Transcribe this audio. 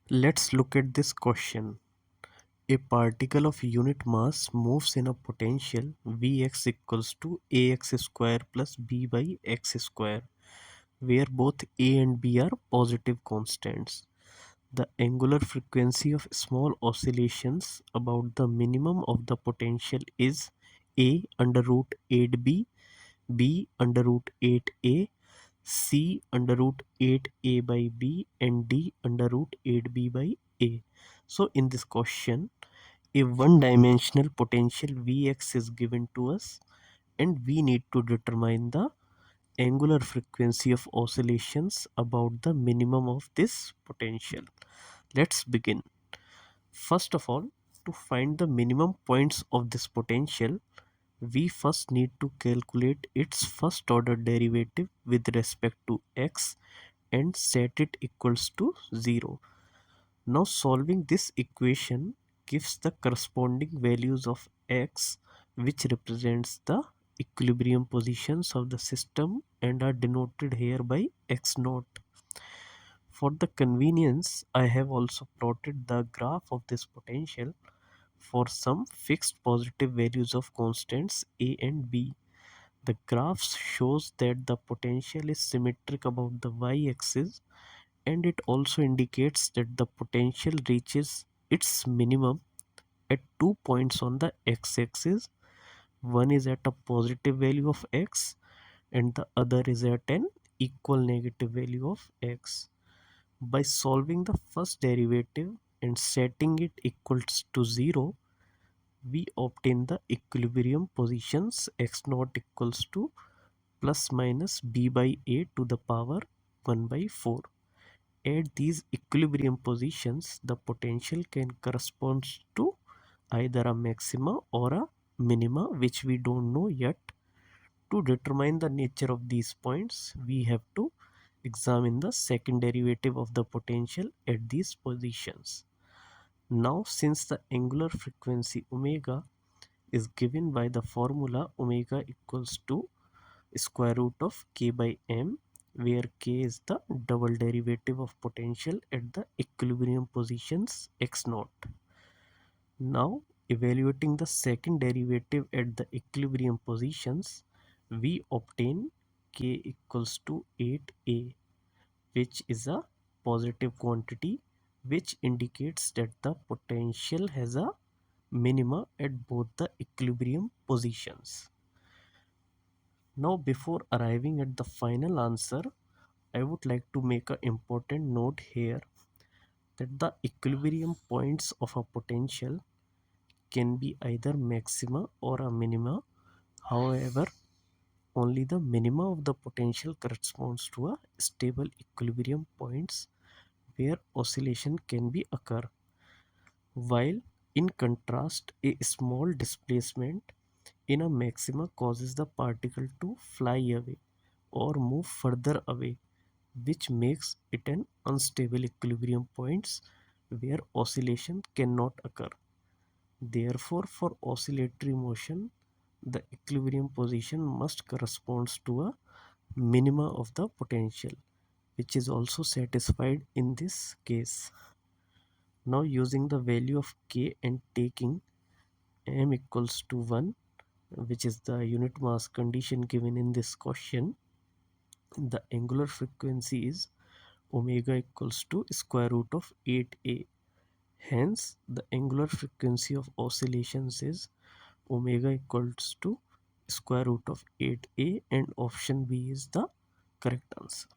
Let's look at this question. A particle of unit mass moves in a potential Vx equals to ax square plus b by x square, where both a and b are positive constants. The angular frequency of small oscillations about the minimum of the potential is a under root 8b, b under root 8a, c under root 8a by b, and d under root 8b by a. So in this question, a one-dimensional potential Vx is given to us, and we need to determine the angular frequency of oscillations about the minimum of this potential. Let's begin. First of all, to find the minimum points of this potential, we first need to calculate its first order derivative with respect to x and set it equals to 0. Now solving this equation gives the corresponding values of x, which represents the equilibrium positions of the system and are denoted here by x naught. For the convenience, I have also plotted the graph of this potential for some fixed positive values of constants a and b. The graph shows that the potential is symmetric about the y-axis, and it also indicates that the potential reaches its minimum at 2 points on the x-axis. One is at a positive value of x and the other is at an equal negative value of x. By solving the first derivative and setting it equals to 0, we obtain the equilibrium positions x naught equals to plus minus b by a to the power 1 by 4. At these equilibrium positions, the potential can correspond to either a maxima or a minima, which we don't know yet. To determine the nature of these points, we have to examine the second derivative of the potential at these positions. Now, since the angular frequency omega is given by the formula omega equals to square root of k by m, where k is the double derivative of potential at the equilibrium positions x naught. Now, evaluating the second derivative at the equilibrium positions, we obtain k equals to 8a, which is a positive quantity, which indicates that the potential has a minima at both the equilibrium positions. Now, before arriving at the final answer, I would like to make an important note here that the equilibrium points of a potential can be either maxima or a minima. However, only the minima of the potential corresponds to a stable equilibrium points where oscillation can be occur. While in contrast, a small displacement in a maxima causes the particle to fly away or move further away, which makes it an unstable equilibrium points where oscillation cannot occur. Therefore, for oscillatory motion, the equilibrium position must correspond to a minima of the potential, which is also satisfied in this case. Now, using the value of k and taking m equals to 1, which is the unit mass condition given in this question, the angular frequency is omega equals to square root of 8a. Hence, the angular frequency of oscillations is omega equals to square root of 8a, and option B is the correct answer.